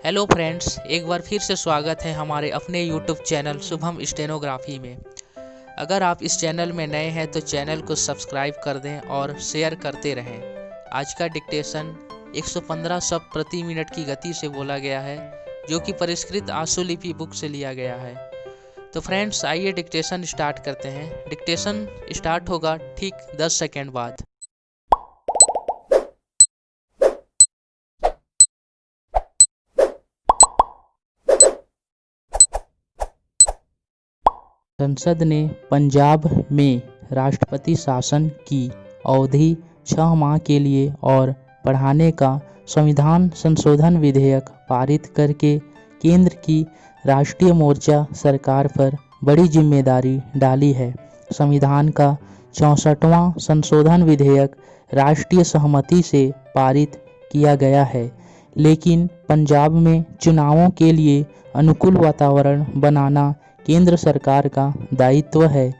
Hello friends, एक बार फिर से स्वागत है हमारे अपने यूट्यूब चैनल शुभम स्टेनोग्राफी में। अगर आप इस चैनल में नए हैं तो चैनल को सब्सक्राइब कर दें और शेयर करते रहें। आज का डिक्टेशन 115 शब्द प्रति मिनट की गति से बोला गया है, जो कि परिष्कृत आशुलिपि बुक से लिया गया है। तो फ्रेंड्स, आइए डिक्टेशन स्टार्ट करते हैं। डिक्टेशन स्टार्ट होगा ठीक 10 सेकेंड बाद। संसद ने पंजाब में राष्ट्रपति शासन की अवधि 6 माह के लिए और बढ़ाने का संविधान संशोधन विधेयक पारित करके केंद्र की राष्ट्रीय मोर्चा सरकार पर बड़ी जिम्मेदारी डाली है। संविधान का 64वां संशोधन विधेयक राष्ट्रीय सहमति से पारित किया गया है, लेकिन पंजाब में चुनावों के लिए अनुकूल वातावरण बनाना केंद्र सरकार का दायित्व है।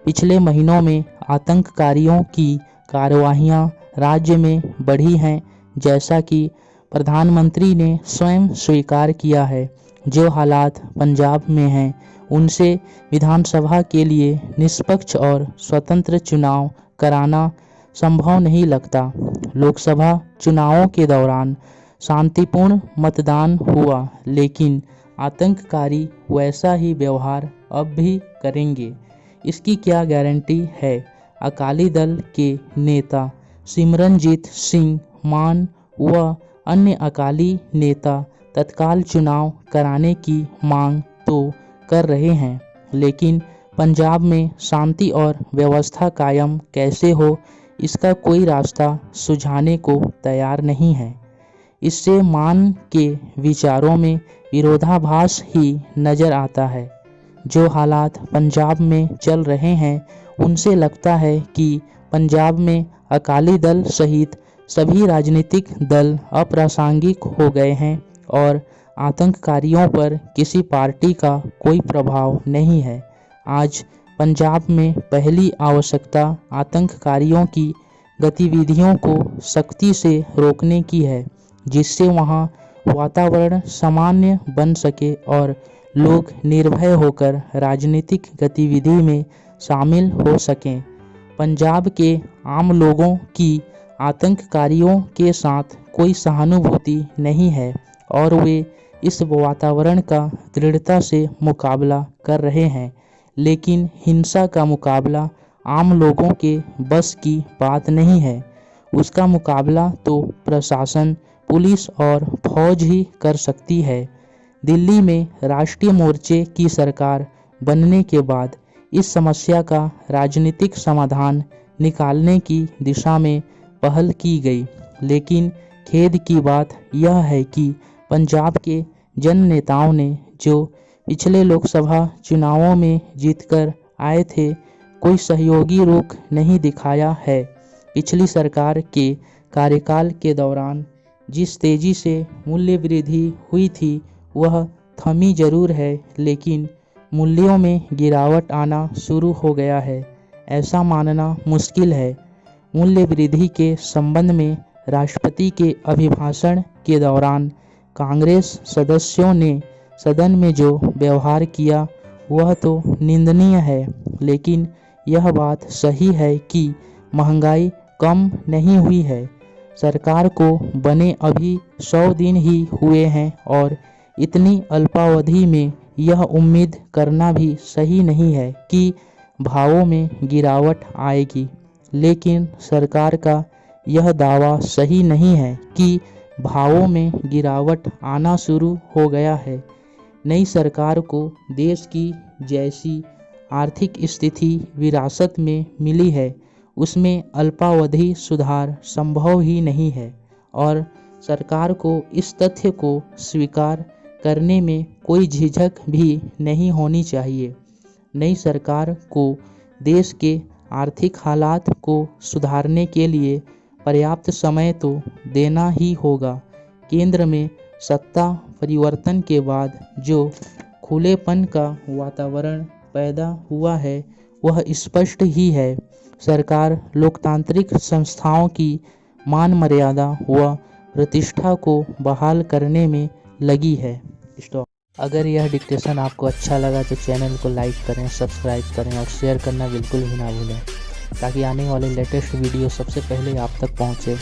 पिछले महीनों में आतंककारियों की कार्रवाइयां राज्य में बढ़ी हैं, जैसा कि प्रधानमंत्री ने स्वयं स्वीकार किया है। जो हालात पंजाब में हैं, उनसे विधानसभा के लिए निष्पक्ष और स्वतंत्र चुनाव कराना संभव नहीं लगता। लोकसभा चुनावों के दौरान शांतिपूर्ण मतदान हुआ, लेकिन आतंककारी वैसा ही व्यवहार अब भी करेंगे, इसकी क्या गारंटी है। अकाली दल के नेता सिमरनजीत सिंह मान व अन्य अकाली नेता तत्काल चुनाव कराने की मांग तो कर रहे हैं, लेकिन पंजाब में शांति और व्यवस्था कायम कैसे हो, इसका कोई रास्ता सुझाने को तैयार नहीं है। इससे मान के विचारों में विरोधाभास ही नजर आता है। जो हालात पंजाब में चल रहे हैं, उनसे लगता है कि पंजाब में अकाली दल सहित सभी राजनीतिक दल अप्रासंगिक हो गए हैं और आतंककारियों पर किसी पार्टी का कोई प्रभाव नहीं है। आज पंजाब में पहली आवश्यकता आतंककारियों की गतिविधियों को सख्ती से रोकने की है, जिससे वहां वातावरण सामान्य बन सके और लोग निर्भय होकर राजनीतिक गतिविधि में शामिल हो सकें। पंजाब के आम लोगों की आतंककारियों के साथ कोई सहानुभूति नहीं है और वे इस वातावरण का दृढ़ता से मुकाबला कर रहे हैं, लेकिन हिंसा का मुकाबला आम लोगों के बस की बात नहीं है। उसका मुकाबला तो प्रशासन, पुलिस और फौज ही कर सकती है। दिल्ली में राष्ट्रीय मोर्चे की सरकार बनने के बाद इस समस्या का राजनीतिक समाधान निकालने की दिशा में पहल की गई, लेकिन खेद की बात यह है कि पंजाब के जन नेताओं ने, जो पिछले लोकसभा चुनावों में जीतकर आए थे, कोई सहयोगी रुख नहीं दिखाया है। पिछली सरकार के कार्यकाल के दौरान जिस तेजी से मूल्य वृद्धि हुई थी, वह थमी जरूर है, लेकिन मूल्यों में गिरावट आना शुरू हो गया है, ऐसा मानना मुश्किल है। मूल्य वृद्धि के संबंध में राष्ट्रपति के अभिभाषण के दौरान कांग्रेस सदस्यों ने सदन में जो व्यवहार किया, वह तो निंदनीय है, लेकिन यह बात सही है कि महंगाई कम नहीं हुई है। सरकार को बने अभी 100 दिन ही हुए हैं और इतनी अल्पावधि में यह उम्मीद करना भी सही नहीं है कि भावों में गिरावट आएगी। लेकिन सरकार का यह दावा सही नहीं है कि भावों में गिरावट आना शुरू हो गया है। नई सरकार को देश की जैसी आर्थिक स्थिति विरासत में मिली है, उसमें अल्पावधि सुधार संभव ही नहीं है और सरकार को इस तथ्य को स्वीकार करने में कोई झिझक भी नहीं होनी चाहिए। नई सरकार को देश के आर्थिक हालात को सुधारने के लिए पर्याप्त समय तो देना ही होगा। केंद्र में सत्ता परिवर्तन के बाद जो खुलेपन का वातावरण पैदा हुआ है, वह स्पष्ट ही है। सरकार लोकतांत्रिक संस्थाओं की मान मर्यादा व प्रतिष्ठा को बहाल करने में लगी है स्टॉक। अगर यह डिक्टेशन आपको अच्छा लगा तो चैनल को लाइक करें, सब्सक्राइब करें और शेयर करना बिल्कुल भी ना भूलें, ताकि आने वाले लेटेस्ट वीडियो सबसे पहले आप तक पहुँचे।